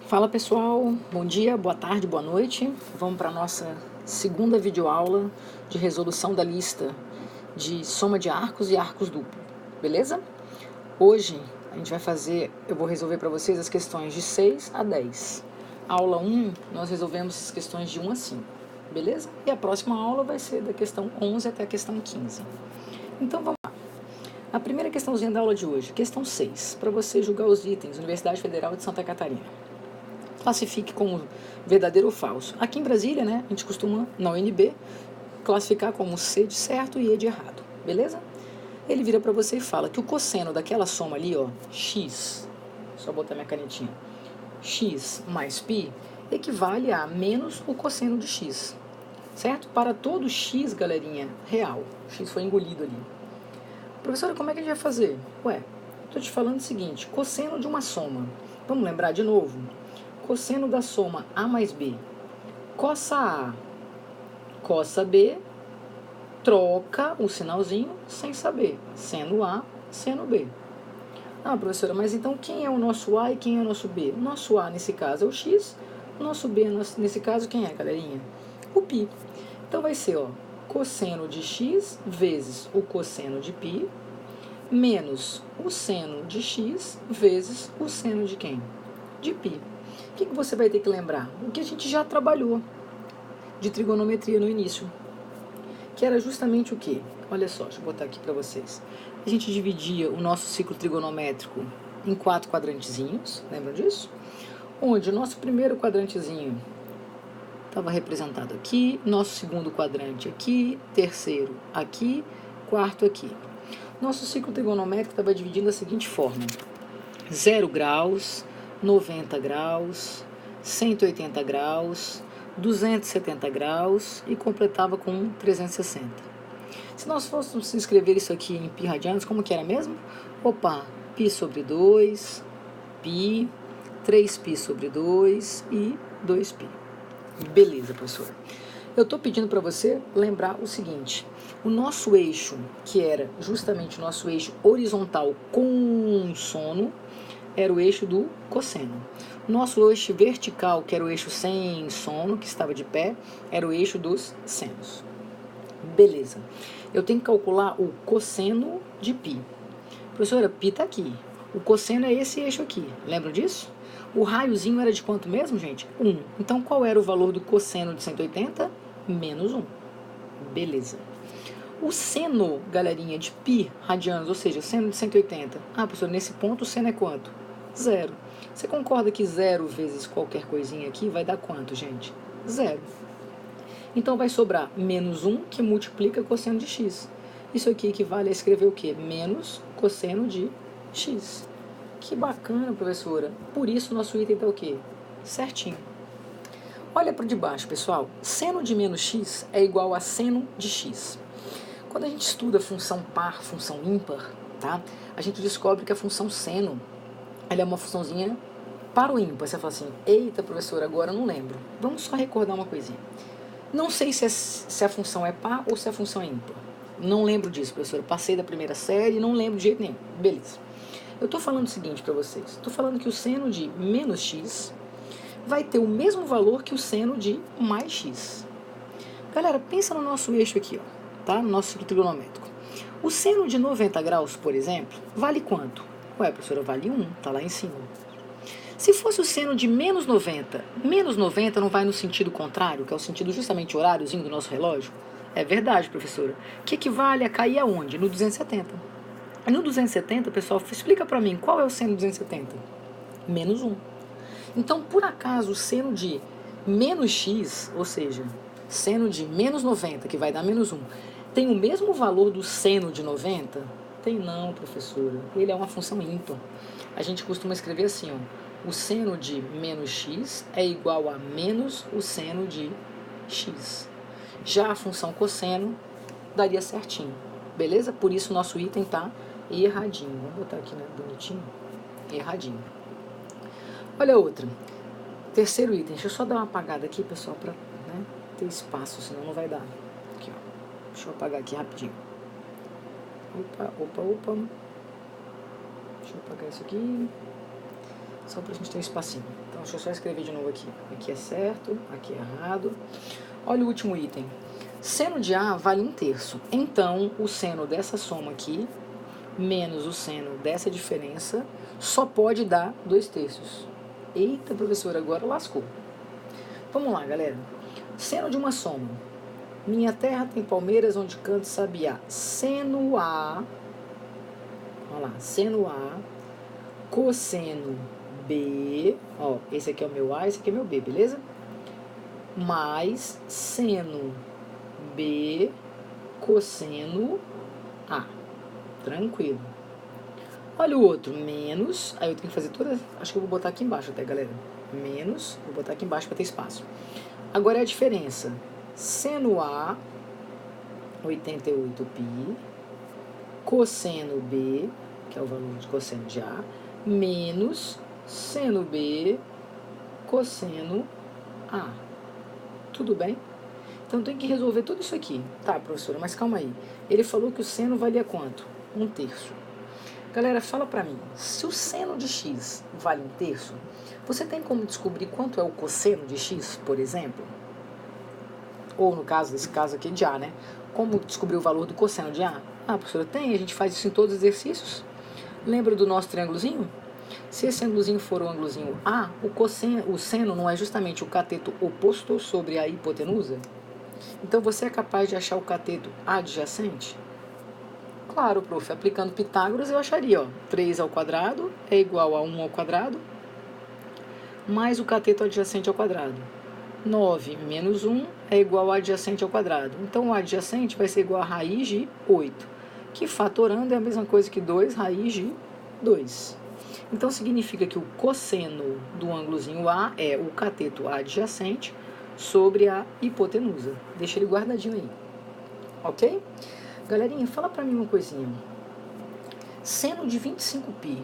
Fala pessoal, bom dia, boa tarde, boa noite. Vamos para a nossa segunda videoaula de resolução da lista de soma de arcos e arcos duplo, beleza? Hoje a gente vai fazer, eu vou resolver para vocês as questões de 6 a 10. Aula 1, nós resolvemos as questões de 1 a 5, beleza? E a próxima aula vai ser da questão 11 até a questão 15. Então vamos lá. A primeira questãozinha da aula de hoje, questão 6, para você julgar os itens, Universidade Federal de Santa Catarina. Classifique como verdadeiro ou falso. Aqui em Brasília, né, a gente costuma, na UNB, classificar como C de certo e E de errado, beleza? Ele vira para você e fala que o cosseno daquela soma ali, ó, x, só botar minha canetinha, x mais π, equivale a menos o cosseno de x, certo? Para todo x, galerinha, real, x foi engolido ali. Professora, como é que a gente vai fazer? Ué, estou te falando o seguinte, cosseno de uma soma, vamos lembrar de novo? Cosseno da soma A mais B, cossa A, cossa B, troca o sinalzinho sem saber, seno A, seno B. Ah, professora, mas então quem é o nosso A e quem é o nosso B? O nosso A, nesse caso, é o X, o nosso B, nesse caso, quem é, galerinha? O π. Então vai ser, ó, cosseno de X vezes o cosseno de π, menos o seno de X vezes o seno de quem? De π. O que você vai ter que lembrar? O que a gente já trabalhou de trigonometria no início, que era justamente o quê? Olha só, deixa eu botar aqui para vocês. A gente dividia o nosso ciclo trigonométrico em 4 quadrantezinhos, lembram disso? Onde o nosso primeiro quadrantezinho estava representado aqui, nosso segundo quadrante aqui, terceiro aqui, quarto aqui. Nosso ciclo trigonométrico estava dividido da seguinte forma: 0 graus, 90 graus, 180 graus, 270 graus e completava com 360. Se nós fôssemos escrever isso aqui em π radianos, como que era mesmo? Opa, π sobre 2, π, 3π sobre 2 e 2π. Beleza, professora. Eu estou pedindo para você lembrar o seguinte: o nosso eixo, que era justamente o nosso eixo horizontal com sono, era o eixo do cosseno. Nosso eixo vertical, que era o eixo sem sono, que estava de pé, era o eixo dos senos. Beleza. Eu tenho que calcular o cosseno de π. Professora, π está aqui. O cosseno é esse eixo aqui. Lembram disso? O raiozinho era de quanto mesmo, gente? 1. Então, qual era o valor do cosseno de 180? Menos 1. Beleza. O seno, galerinha, de π radianos, ou seja, seno de 180. Ah, professor, nesse ponto o seno é quanto? 0. Você concorda que 0 vezes qualquer coisinha aqui vai dar quanto, gente? 0. Então vai sobrar menos 1 que multiplica cosseno de x. Isso aqui equivale a escrever o quê? Menos cosseno de x. Que bacana, professora. Por isso nosso item está o quê? Certinho. Olha para de baixo, pessoal. Seno de menos x é igual a seno de x. Quando a gente estuda função par, função ímpar, tá? A gente descobre que a função seno, ela é uma funçãozinha para o ímpar. Você fala assim, eita, professor, agora eu não lembro. Vamos só recordar uma coisinha. Não sei se a função é par ou se a função é ímpar. Não lembro disso, professor. Eu passei da primeira série e não lembro de jeito nenhum. Beleza. Eu estou falando o seguinte para vocês. Estou falando que o seno de menos x vai ter o mesmo valor que o seno de mais x. Galera, pensa no nosso eixo aqui, ó, tá? No nosso ciclo trigonométrico. O seno de 90 graus, por exemplo, vale quanto? Ué, professora, vale 1, tá lá em cima. Se fosse o seno de menos 90 não vai no sentido contrário, que é o sentido justamente horáriozinho do nosso relógio? É verdade, professora. Que equivale a cair aonde? No 270. No 270, pessoal, explica para mim, qual é o seno de 270? Menos 1. Então, por acaso, o seno de menos x, ou seja, seno de menos 90, que vai dar menos 1, tem o mesmo valor do seno de 90? Tem não, professora. Ele é uma função ímpar. A gente costuma escrever assim, ó, o seno de menos x é igual a menos o seno de x. Já a função cosseno daria certinho, beleza? Por isso, nosso item está erradinho. Vamos botar aqui, né, bonitinho. Erradinho. Olha outra. Terceiro item. Deixa eu só dar uma apagada aqui, pessoal, para, né, ter espaço, senão não vai dar. Aqui, ó. Deixa eu apagar aqui rapidinho. Opa. Deixa eu apagar isso aqui. Só pra gente ter um espacinho. Então, deixa eu só escrever de novo aqui. Aqui é certo, aqui é errado. Olha o último item. Seno de A vale 1/3. Então, o seno dessa soma aqui, menos o seno dessa diferença, só pode dar 2/3. Eita, professora, agora lascou. Vamos lá, galera. Seno de uma soma. Minha terra tem palmeiras onde canta sabiá. Seno A, olha lá, seno A, cosseno B, ó, esse aqui é o meu A, esse aqui é o meu B, beleza? Mais seno B, cosseno A. Tranquilo. Olha o outro, menos, aí eu tenho que fazer toda, acho que eu vou botar aqui embaixo até, galera. Menos, vou botar aqui embaixo para ter espaço. Agora é a diferença. Seno A, 88π, cosseno B, que é o valor de cosseno de A, menos seno B, cosseno A. Tudo bem? Então tem que resolver tudo isso aqui. Tá, professora, mas calma aí. Ele falou que o seno valia quanto? 1/3. Galera, fala pra mim, se o seno de x vale 1/3, você tem como descobrir quanto é o cosseno de x, por exemplo? Ou no caso, desse caso aqui de A, né? Como descobrir o valor do cosseno de A? Ah, professora, tem, a gente faz isso em todos os exercícios. Lembra do nosso triângulozinho? Se esse ângulozinho for o ângulozinho A, o seno não é justamente o cateto oposto sobre a hipotenusa? Então, você é capaz de achar o cateto adjacente? Claro, prof, aplicando Pitágoras eu acharia, ó, 3 ao quadrado é igual a 1 ao quadrado, mais o cateto adjacente ao quadrado. 9 menos 1 é igual ao adjacente ao quadrado. Então, o adjacente vai ser igual a raiz de 8, que fatorando é a mesma coisa que 2 raiz de 2. Então, significa que o cosseno do ângulozinho A é o cateto adjacente sobre a hipotenusa. Deixa ele guardadinho aí. Ok? Galerinha, fala pra mim uma coisinha. Seno de 25π.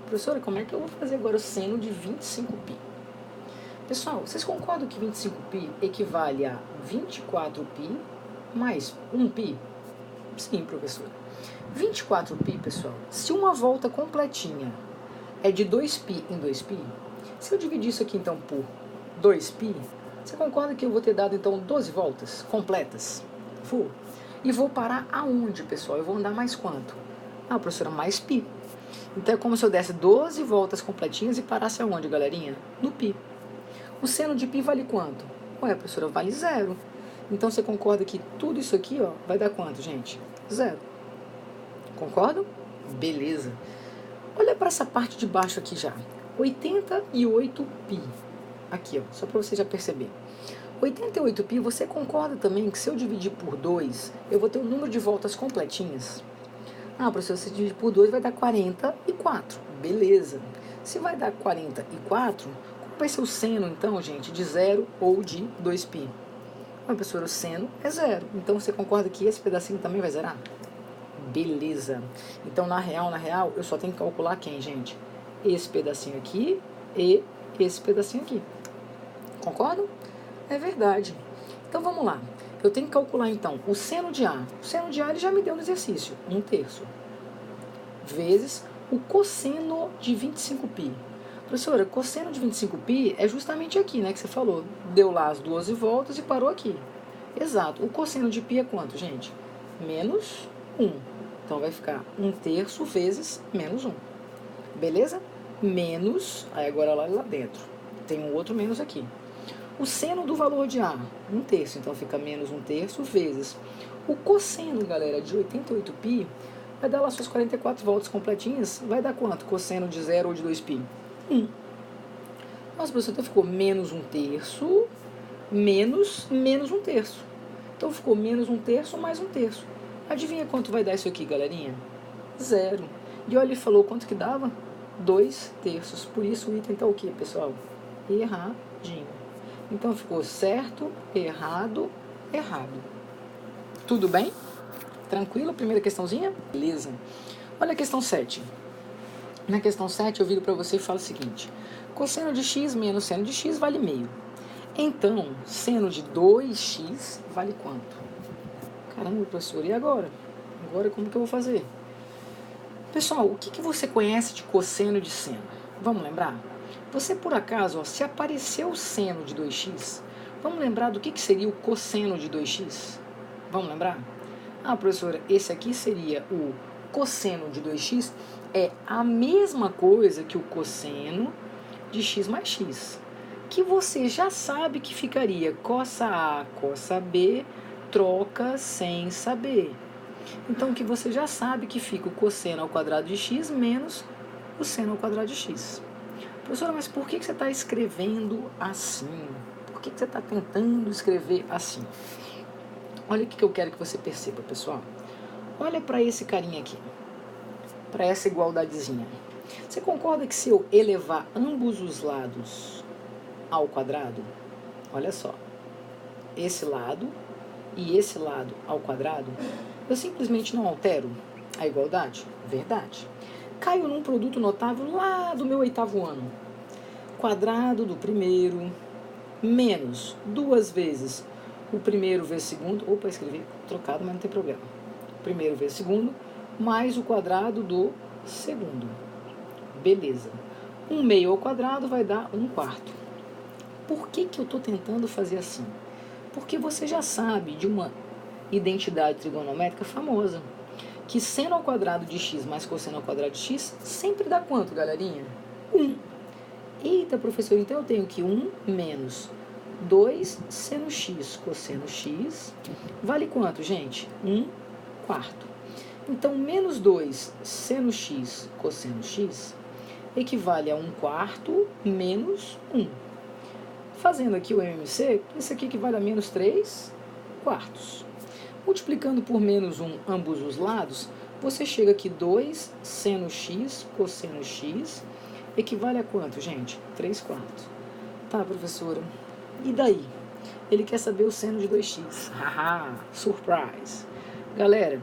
Professora, como é que eu vou fazer agora o seno de 25π? Pessoal, vocês concordam que 25π equivale a 24π mais 1π? Sim, professora. 24π, pessoal, se uma volta completinha é de 2π em 2π, se eu dividir isso aqui então por 2π, você concorda que eu vou ter dado então 12 voltas completas? Full. E vou parar aonde, pessoal? Eu vou andar mais quanto? Ah, professora, mais π. Então é como se eu desse 12 voltas completinhas e parasse aonde, galerinha? No π. O seno de π vale quanto? Ué, professora, vale 0. Então você concorda que tudo isso aqui, ó, vai dar quanto, gente? 0. Concordam? Beleza. Olha para essa parte de baixo aqui já. 88π. Aqui, ó, só para você já perceber. 88π, você concorda também que se eu dividir por 2, eu vou ter o número de voltas completinhas? Ah, professor, se dividir por 2 vai dar 44. Beleza. Se vai dar 44, qual vai ser o seno, então, gente, de 0 ou de 2π? Ah, professor, o seno é 0. Então, você concorda que esse pedacinho também vai zerar? Beleza. Então, na real, eu só tenho que calcular quem, gente? Esse pedacinho aqui e esse pedacinho aqui. Concordam? É verdade. Então, vamos lá. Eu tenho que calcular, então, o seno de A. O seno de A ele já me deu no exercício, 1/3. Vezes o cosseno de 25π. Professora, cosseno de 25π é justamente aqui, né, que você falou. Deu lá as 12 voltas e parou aqui. Exato. O cosseno de π é quanto, gente? Menos 1. Então, vai ficar 1/3 vezes menos 1. Beleza? Menos, aí agora lá dentro. Tem um outro menos aqui. O seno do valor de A, 1/3, então fica menos 1/3 vezes o cosseno, galera, de 88π, vai dar lá suas 44 voltas completinhas, vai dar quanto? Cosseno de 0 ou de 2π? 1. Nossa, professor, então ficou menos 1/3 menos 1/3. Então ficou menos 1/3 mais 1/3. Adivinha quanto vai dar isso aqui, galerinha? 0. E olha, ele falou quanto que dava? 2/3. Por isso o item tá o quê, pessoal? Erradinho. Então, ficou certo, errado, errado. Tudo bem? Tranquilo? Primeira questãozinha? Beleza. Olha a questão 7. Na questão 7, eu viro para você e falo o seguinte. Cosseno de x menos seno de x vale meio. Então, seno de 2x vale quanto? Caramba, professor, e agora? Agora, como que eu vou fazer? Pessoal, o que você conhece de cosseno e de seno? Vamos lembrar? Você, por acaso, ó, se apareceu o seno de 2x, vamos lembrar do que seria o cosseno de 2x? Vamos lembrar? Ah, professora, esse aqui seria o cosseno de 2x, é a mesma coisa que o cosseno de x mais x, que você já sabe que ficaria cossa A, cossa B, troca sem saber. Então, que você já sabe que fica o cosseno ao quadrado de x menos o seno ao quadrado de x. Professora, mas por que você está escrevendo assim? Por que você está tentando escrever assim? Olha o que eu quero que você perceba, pessoal. Olha para esse carinha aqui, para essa igualdadezinha. Você concorda que se eu elevar ambos os lados ao quadrado, olha só, esse lado e esse lado ao quadrado, eu simplesmente não altero a igualdade? Verdade. Caio num produto notável lá do meu 8º ano. Quadrado do primeiro menos 2 vezes o primeiro vezes segundo, opa, escrevi trocado, mas não tem problema. Primeiro vezes segundo, mais o quadrado do segundo. Beleza. 1 meio ao quadrado vai dar 1/4. Por que eu estou tentando fazer assim? Porque você já sabe de uma identidade trigonométrica famosa, que seno ao quadrado de x mais cosseno ao quadrado de x sempre dá quanto, galerinha? 1. Eita, professor, então eu tenho que 1 menos 2 seno x cosseno x vale quanto, gente? 1/4. Então, menos 2 seno x cosseno x equivale a 1/4 menos 1. Fazendo aqui o MMC, isso aqui equivale a menos 3/4. Multiplicando por menos 1 ambos os lados, você chega aqui 2 seno x cosseno x equivale a quanto, gente? 3/4. Tá, professora. E daí? Ele quer saber o seno de 2x. Haha, surprise! Galera,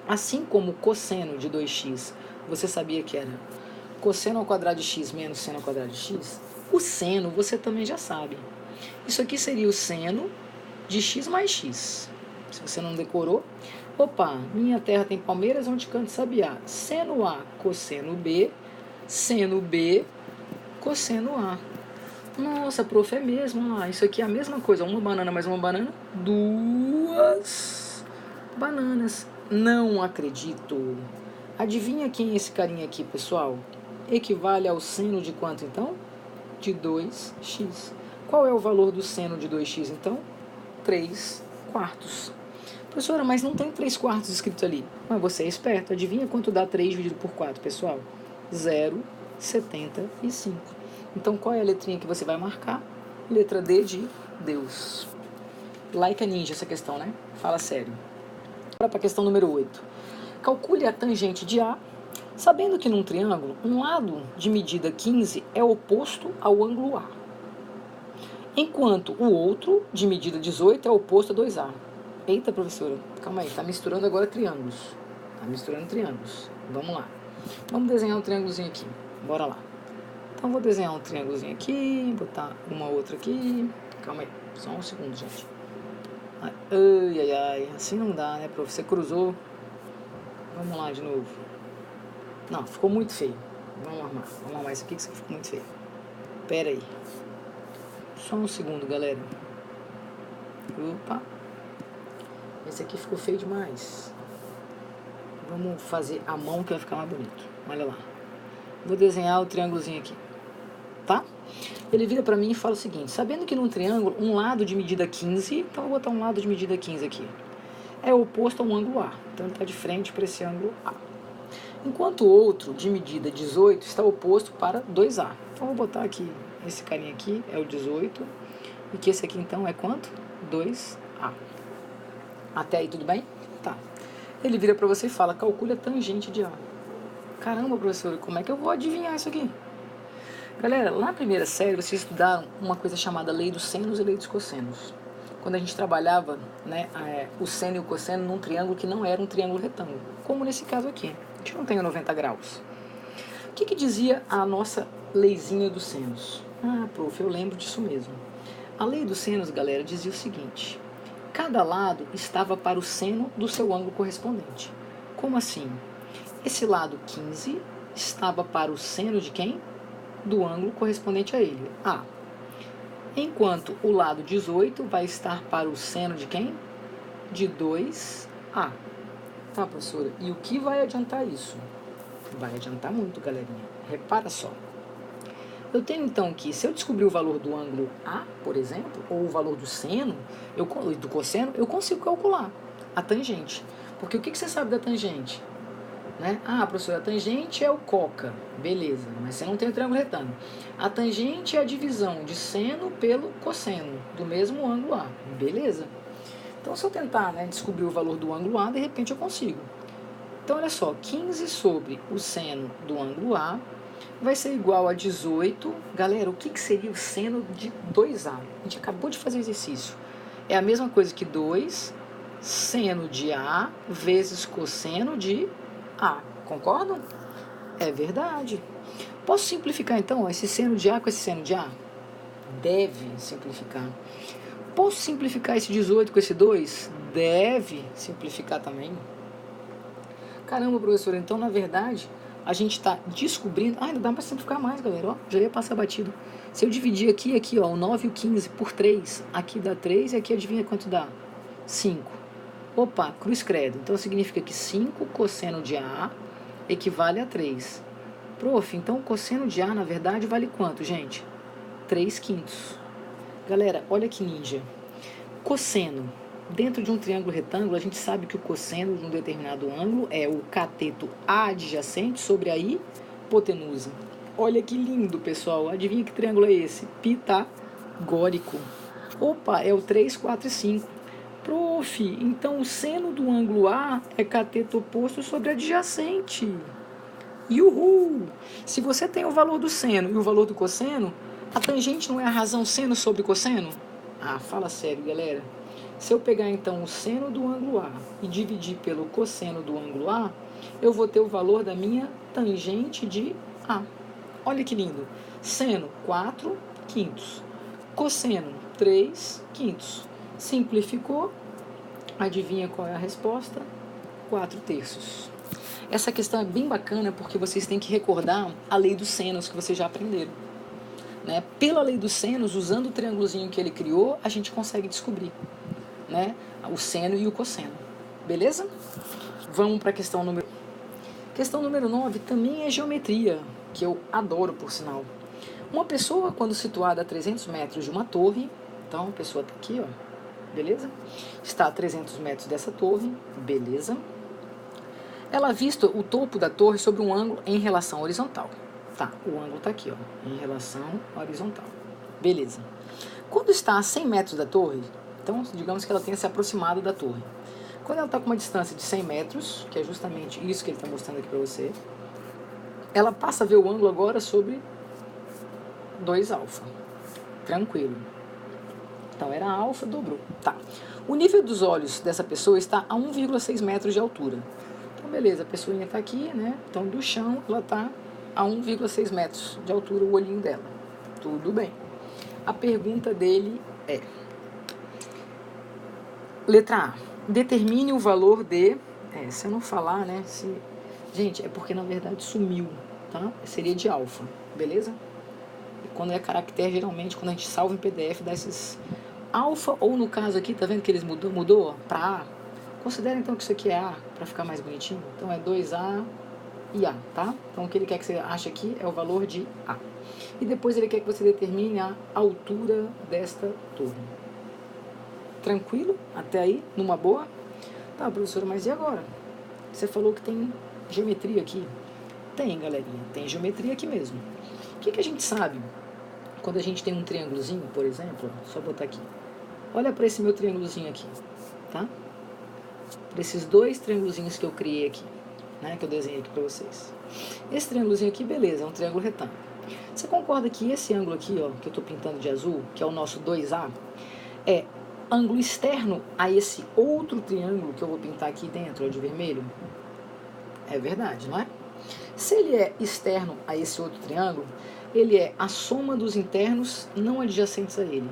assim como o cosseno de 2x, você sabia que era cosseno ao quadrado de x menos seno ao quadrado de x? O seno você também já sabe. Isso aqui seria o seno de x mais x. Se você não decorou, opa, minha terra tem palmeiras onde canta sabiá. Seno A, cosseno B, seno B, cosseno A. Nossa, prof, é mesmo. Ah, isso aqui é a mesma coisa. Uma banana mais uma banana. 2 bananas. Não acredito. Adivinha quem é esse carinha aqui, pessoal? Equivale ao seno de quanto, então? De 2x. Qual é o valor do seno de 2x, então? 3/4. Professora, mas não tem 3/4 escrito ali. Mas você é esperto. Adivinha quanto dá 3 dividido por 4, pessoal? 0,75. Então, qual é a letrinha que você vai marcar? Letra D de Deus. Like a ninja essa questão, né? Fala sério. Agora para a questão número 8. Calcule a tangente de A, sabendo que num triângulo, um lado de medida 15 é oposto ao ângulo A, enquanto o outro, de medida 18, é oposto a 2A. Eita, professora, calma aí, está misturando agora triângulos. Está misturando triângulos. Vamos lá. Vamos desenhar um triângulozinho aqui. Bora lá. Então, vou desenhar um triângulozinho aqui, botar uma outra aqui. Calma aí, só um segundo, gente. Ai, ai, ai, assim não dá, né, prof? Você cruzou. Vamos lá de novo. Não, ficou muito feio. Vamos arrumar isso aqui que ficou muito feio. Pera aí. Só um segundo, galera. Opa. Esse aqui ficou feio demais. Vamos fazer a mão que vai ficar mais bonito. Olha lá. Vou desenhar o triângulozinho aqui. Tá? Ele vira pra mim e fala o seguinte: sabendo que num triângulo, um lado de medida 15, então eu vou botar um lado de medida 15 aqui, é oposto a um ângulo A. Então ele está de frente para esse ângulo A. Enquanto o outro, de medida 18, está oposto para 2A. Então eu vou botar aqui, esse carinha aqui é o 18, e que esse aqui então é quanto? 2A. Até aí tudo bem? Tá. Ele vira para você e fala: calcule a tangente de A. Caramba, professor, como é que eu vou adivinhar isso aqui? Galera, lá na primeira série vocês estudaram uma coisa chamada lei dos senos e lei dos cossenos. Quando a gente trabalhava, né, o seno e o cosseno num triângulo que não era um triângulo retângulo, como nesse caso aqui. A gente não tem 90 graus. O que dizia a nossa leizinha dos senos? Ah, prof, eu lembro disso mesmo. A lei dos senos, galera, dizia o seguinte: cada lado estava para o seno do seu ângulo correspondente. Como assim? Esse lado 15 estava para o seno de quem? do ângulo correspondente a ele, A. Enquanto o lado 18 vai estar para o seno de quem? De 2A. Tá, professora? E o que vai adiantar isso? Vai adiantar muito, galerinha. Repara só. Eu tenho então que, se eu descobrir o valor do ângulo A, por exemplo, ou o valor do seno, do cosseno, eu consigo calcular a tangente. Porque o que você sabe da tangente? Né? Ah, professora, a tangente é o coca. Beleza, mas você não tem o triângulo retângulo. A tangente é a divisão de seno pelo cosseno, do mesmo ângulo A. Beleza? Então, se eu tentar, né, descobrir o valor do ângulo A, de repente eu consigo. Então, olha só, 15 sobre o seno do ângulo A vai ser igual a 18. Galera, o que seria o seno de 2A? A gente acabou de fazer o exercício. É a mesma coisa que 2 seno de A vezes cosseno de A. Concordam? É verdade. Posso simplificar, então, esse seno de A com esse seno de A? Deve simplificar. Posso simplificar esse 18 com esse 2? Deve simplificar também. Caramba, professor, então, na verdade, a gente está descobrindo... Ah, ainda dá para simplificar mais, galera. Ó, já ia passar batido. Se eu dividir aqui, ó, o 9 e o 15 por 3, aqui dá 3 e aqui adivinha quanto dá? 5. Opa, cruz credo. Então, significa que 5 cosseno de A equivale a 3. Prof, então o cosseno de A, na verdade, vale quanto, gente? 3/5. Galera, olha que ninja. Cosseno. Dentro de um triângulo retângulo, a gente sabe que o cosseno de um determinado ângulo é o cateto adjacente sobre a hipotenusa. Olha que lindo, pessoal. Adivinha que triângulo é esse? Pitagórico. Opa, é o 3, 4 e 5. Prof, então o seno do ângulo A é cateto oposto sobre adjacente. Uhul! Se você tem o valor do seno e o valor do cosseno, a tangente não é a razão seno sobre cosseno? Ah, fala sério, galera. Se eu pegar então o seno do ângulo A e dividir pelo cosseno do ângulo A, eu vou ter o valor da minha tangente de A. Olha que lindo. Seno, 4/5. Cosseno, 3/5. Simplificou. Adivinha qual é a resposta? 4/3. Essa questão é bem bacana porque vocês têm que recordar a lei dos senos que vocês já aprenderam. Né? Pela lei dos senos, usando o triângulozinho que ele criou, a gente consegue descobrir, né, o seno e o cosseno. Beleza? Vamos para a questão número... Questão número 9 também é geometria, que eu adoro, por sinal. Uma pessoa, quando situada a 300 metros de uma torre, então a pessoa está aqui, ó, beleza? Está a 300 metros dessa torre, beleza? Ela avista o topo da torre sob um ângulo em relação horizontal. Tá, o ângulo está aqui, ó, em relação horizontal. Beleza. Quando está a 100 metros da torre, então, digamos que ela tenha se aproximado da torre. Quando ela está com uma distância de 100 metros, que é justamente isso que ele está mostrando aqui para você, ela passa a ver o ângulo agora sobre 2α. Tranquilo. Então, era alfa, dobrou. Tá. O nível dos olhos dessa pessoa está a 1,6 metros de altura. Então, beleza, a pessoinha está aqui, né? Então, do chão, ela está a 1,6 metros de altura, o olhinho dela. Tudo bem. A pergunta dele é... Letra A. Determine o valor de... se eu não falar, né? Gente, é porque, na verdade, sumiu, tá? Seria de alfa, beleza? E quando é caractere, geralmente, quando a gente salva em PDF, dá esses... Alfa, ou no caso aqui, tá vendo que eles mudou para A? Considera então que isso aqui é A, para ficar mais bonitinho. Então é 2A e A, tá? Então o que ele quer que você ache aqui é o valor de A. E depois ele quer que você determine a altura desta torre. Tranquilo? Até aí? Numa boa? Tá, professora, mas e agora? Você falou que tem geometria aqui. Tem, galerinha, tem geometria aqui mesmo. O que a gente sabe quando a gente tem um triângulozinho, por exemplo? Só botar aqui. Olha para esse meu triângulozinho aqui, tá? Para esses dois triângulozinhos que eu criei aqui, né? Que eu desenhei aqui para vocês. Esse triângulozinho aqui, beleza, é um triângulo retângulo. Você concorda que esse ângulo aqui, ó, que eu estou pintando de azul, que é o nosso 2A, é ângulo externo a esse outro triângulo que eu vou pintar aqui dentro, ó, de vermelho? É verdade, não é? Se ele é externo a esse outro triângulo, ele é a soma dos internos não adjacentes a ele.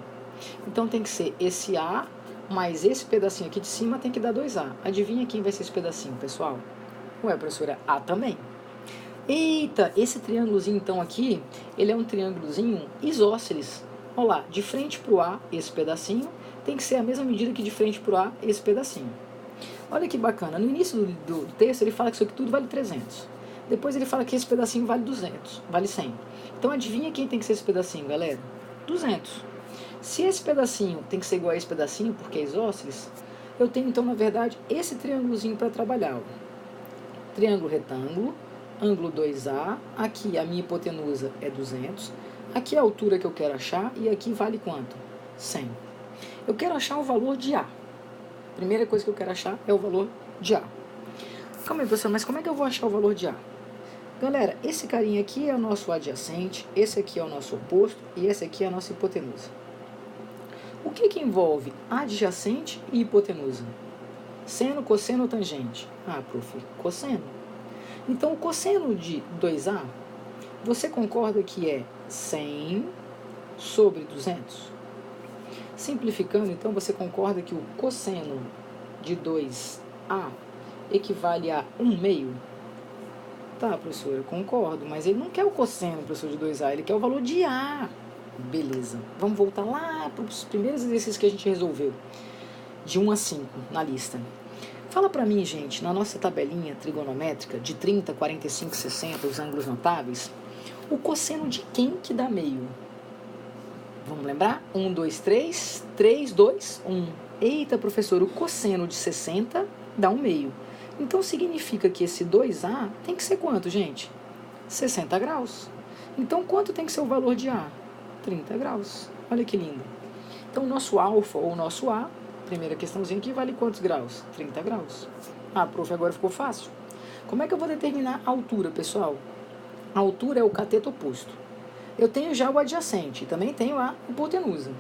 Então tem que ser esse A mais esse pedacinho aqui de cima tem que dar 2A. Adivinha quem vai ser esse pedacinho, pessoal? Ué, professora, A também. Eita, esse triângulozinho então aqui, ele é um triângulozinho isósceles. Olha lá, de frente para o A, esse pedacinho, tem que ser a mesma medida que de frente para o A, esse pedacinho. Olha que bacana, no início do texto ele fala que isso aqui tudo vale 300. Depois ele fala que esse pedacinho vale 200, vale 100. Então adivinha quem tem que ser esse pedacinho, galera? 200. Se esse pedacinho tem que ser igual a esse pedacinho, porque é isósceles, eu tenho então, na verdade, esse triângulozinho para trabalhar. Ó. Triângulo retângulo, ângulo 2A, aqui a minha hipotenusa é 200, aqui é a altura que eu quero achar e aqui vale quanto? 100. Eu quero achar o valor de A. Primeira coisa que eu quero achar é o valor de A. Calma aí, professor, mas como é que eu vou achar o valor de A? Galera, esse carinha aqui é o nosso adjacente, esse aqui é o nosso oposto e esse aqui é a nossa hipotenusa. O que envolve adjacente e hipotenusa? Seno, cosseno ou tangente? Ah, prof, cosseno. Então, o cosseno de 2A, você concorda que é 100 sobre 200? Simplificando, então, você concorda que o cosseno de 2A equivale a 1/2? Tá, professor, eu concordo, mas ele não quer o cosseno, professor, de 2A, ele quer o valor de A. Beleza. Vamos voltar lá para os primeiros exercícios que a gente resolveu, de 1 a 5 na lista. Fala para mim, gente, na nossa tabelinha trigonométrica de 30, 45, 60, os ângulos notáveis, o cosseno de quem que dá meio? Vamos lembrar? 1, 2, 3, 3, 2, 1. Eita, professor, o cosseno de 60 dá 1/2. Então significa que esse 2A tem que ser quanto, gente? 60 graus. Então quanto tem que ser o valor de A? 30 graus. Olha que lindo. Então o nosso alfa ou o nosso A, primeira questãozinha aqui, vale quantos graus? 30 graus. Ah, prof, agora ficou fácil. Como é que eu vou determinar a altura, pessoal? A altura é o cateto oposto. Eu tenho já o adjacente, também tenho a hipotenusa.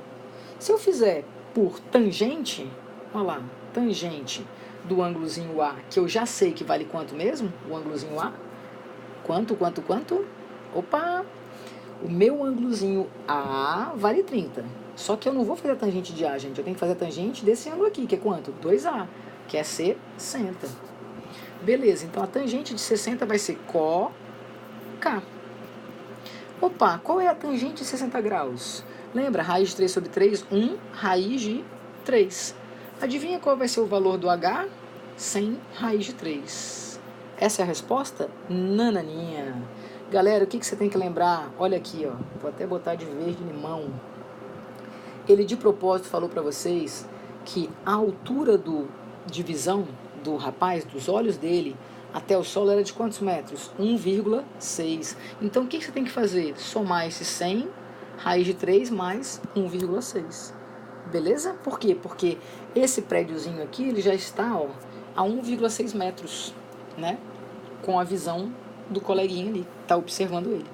Se eu fizer por tangente, olha lá, tangente do ângulozinho A, que eu já sei que vale quanto mesmo? O ângulozinho A? Quanto? Opa! O meu ângulozinho A vale 30. Só que eu não vou fazer a tangente de A, gente. Eu tenho que fazer a tangente desse ângulo aqui, que é quanto? 2A, que é 60. Beleza, então a tangente de 60 vai ser COK. Opa, qual é a tangente de 60 graus? Lembra, raiz de 3 sobre 3, 1 raiz de 3. Adivinha qual vai ser o valor do H? 100 raiz de 3. Essa é a resposta? Nananinha. Galera, o que você tem que lembrar? Olha aqui, ó. Vou até botar de verde limão. Ele de propósito falou para vocês que a altura de visão do rapaz, dos olhos dele, até o solo era de quantos metros? 1,6. Então, o que você tem que fazer? Somar esse 100, raiz de 3 mais 1,6. Beleza? Por quê? Porque esse prédiozinho aqui, ele já está, ó, a 1,6 metros, né? Com a visão do coleguinha ali, tá observando ele.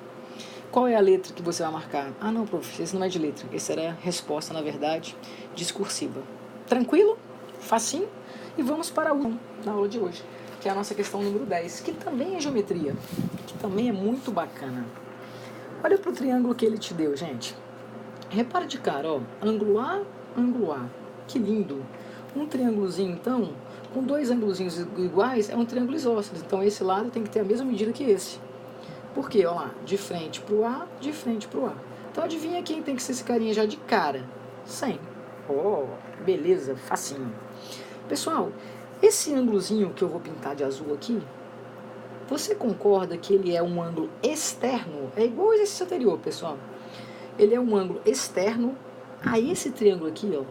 Qual é a letra que você vai marcar? Ah, não, prof, esse não é de letra. Essa era a resposta, na verdade, discursiva. Tranquilo? Facinho? E vamos para a última na aula de hoje, que é a nossa questão número 10, que também é geometria, que também é muito bacana. Olha para o triângulo que ele te deu, gente. Repara de cara, ó, ângulo A, ângulo A. Que lindo. Um triângulozinho, então, com dois ângulozinhos iguais, é um triângulo isósceles. Então, esse lado tem que ter a mesma medida que esse. Por quê? Olha lá, de frente para o A, de frente para o A. Então, adivinha quem tem que ser esse carinha já de cara? 100. Oh, beleza, facinho. Pessoal, esse ângulozinho que eu vou pintar de azul aqui, você concorda que ele é um ângulo externo? É igual ao exercício anterior, pessoal. Ele é um ângulo externo a esse triângulo aqui, ó.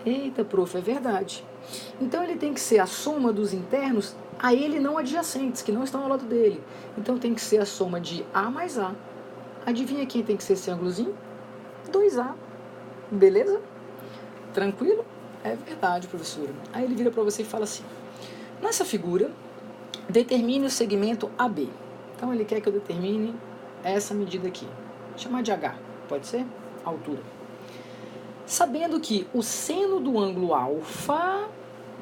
Eita, prof, é verdade. Então, ele tem que ser a soma dos internos a ele não adjacentes, que não estão ao lado dele. Então, tem que ser a soma de A mais A. Adivinha quem tem que ser esse ângulozinho? 2A. Beleza? Tranquilo? É verdade, professora. Aí ele vira para você e fala assim: nessa figura, determine o segmento AB. Então, ele quer que eu determine essa medida aqui. Vou chamar de H, pode ser? Altura. Sabendo que o seno do ângulo alfa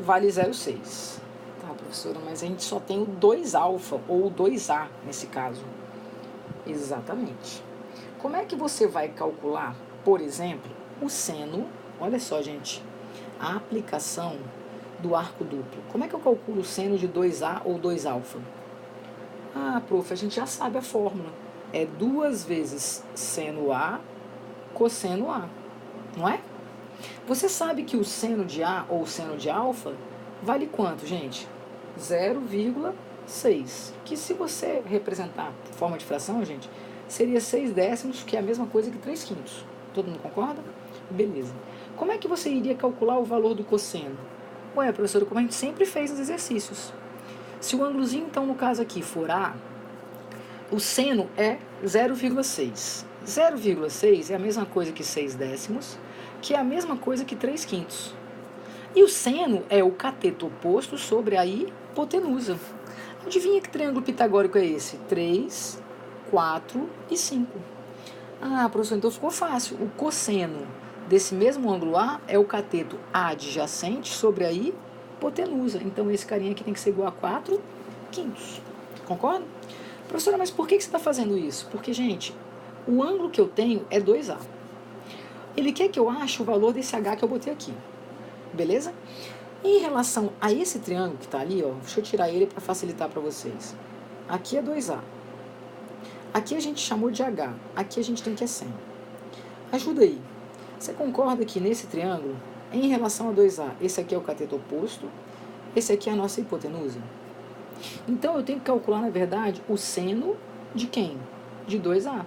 vale 0,6. Tá, professora, mas a gente só tem o 2 alfa, ou o 2A nesse caso. Exatamente. Como é que você vai calcular, por exemplo, o seno? Olha só, gente, a aplicação do arco duplo. Como é que eu calculo o seno de 2A ou 2 alfa? Ah, prof, a gente já sabe a fórmula. É 2 vezes seno A cosseno A, não é? Você sabe que o seno de A ou seno de alfa vale quanto, gente? 0,6. Que se você representar forma de fração, gente, seria 6 décimos, que é a mesma coisa que 3 quintos. Todo mundo concorda? Beleza. Como é que você iria calcular o valor do cosseno? Ué, professora, como a gente sempre fez nos exercícios. Se o ângulozinho, então, no caso aqui, for A, o seno é 0,6. 0,6 é a mesma coisa que 6 décimos, que é a mesma coisa que 3 quintos. E o seno é o cateto oposto sobre a hipotenusa. Adivinha que triângulo pitagórico é esse? 3, 4 e 5. Ah, professor, então ficou fácil. O cosseno desse mesmo ângulo A é o cateto adjacente sobre a hipotenusa. Então esse carinha aqui tem que ser igual a 4 quintos. Concorda? Professora, mas por que você está fazendo isso? Porque, gente, o ângulo que eu tenho é 2A. Ele quer que eu ache o valor desse H que eu botei aqui. Beleza? Em relação a esse triângulo que está ali, ó, deixa eu tirar ele para facilitar para vocês. Aqui é 2A. Aqui a gente chamou de H. Aqui a gente tem que é 100. Ajuda aí. Você concorda que nesse triângulo, em relação a 2A, esse aqui é o cateto oposto, esse aqui é a nossa hipotenusa? Então, eu tenho que calcular, na verdade, o seno de quem? De 2A.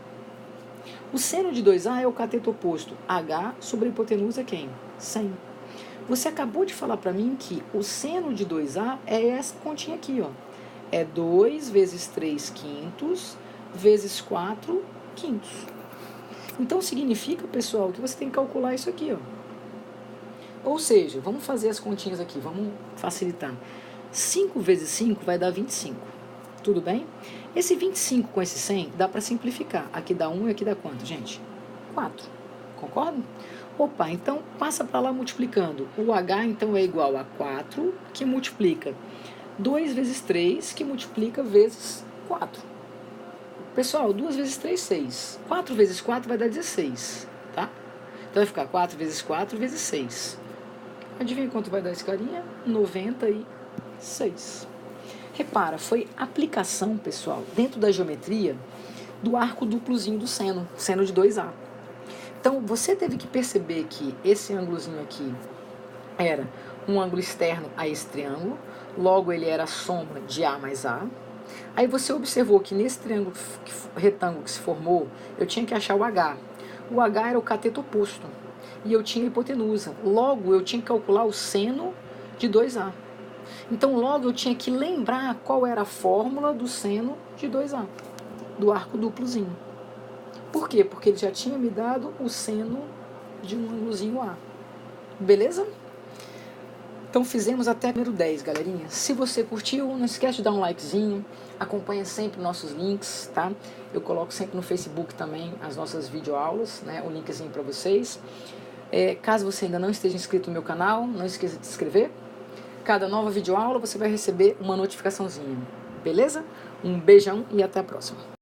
O seno de 2A é o cateto oposto. H sobre a hipotenusa quem? 100. Você acabou de falar para mim que o seno de 2A é essa continha aqui, ó. É 2 vezes 3 quintos vezes 4 quintos. Então, significa, pessoal, que você tem que calcular isso aqui, ó. Ou seja, vamos fazer as continhas aqui, vamos facilitar. 5 vezes 5 vai dar 25. Tudo bem? Esse 25 com esse 100 dá para simplificar. Aqui dá 1 e aqui dá quanto, gente? 4. Concorda? Opa, então passa para lá multiplicando. O H, então, é igual a 4, que multiplica 2 vezes 3, que multiplica vezes 4. Pessoal, 2 vezes 3, 6. 4 vezes 4 vai dar 16, tá? Então vai ficar 4 vezes 4 vezes 6. Adivinha quanto vai dar esse carinha? 96. Repara, foi aplicação, pessoal, dentro da geometria, do arco duplozinho do seno, seno de 2A. Então, você teve que perceber que esse ângulozinho aqui era um ângulo externo a esse triângulo, logo ele era a soma de A mais A. Aí você observou que nesse triângulo retângulo que se formou, eu tinha que achar o H. O H era o cateto oposto, e eu tinha a hipotenusa. Logo, eu tinha que calcular o seno de 2A. Então, logo, eu tinha que lembrar qual era a fórmula do seno de 2A, do arco duplozinho. Por quê? Porque ele já tinha me dado o seno de um ângulozinho A. Beleza? Então, fizemos até número 10, galerinha. Se você curtiu, não esquece de dar um likezinho. Acompanha sempre nossos links, tá? Eu coloco sempre no Facebook também as nossas videoaulas, né? O linkzinho para vocês. Caso você ainda não esteja inscrito no meu canal, não esqueça de se inscrever. Cada nova videoaula você vai receber uma notificaçãozinha. Beleza? Um beijão e até a próxima.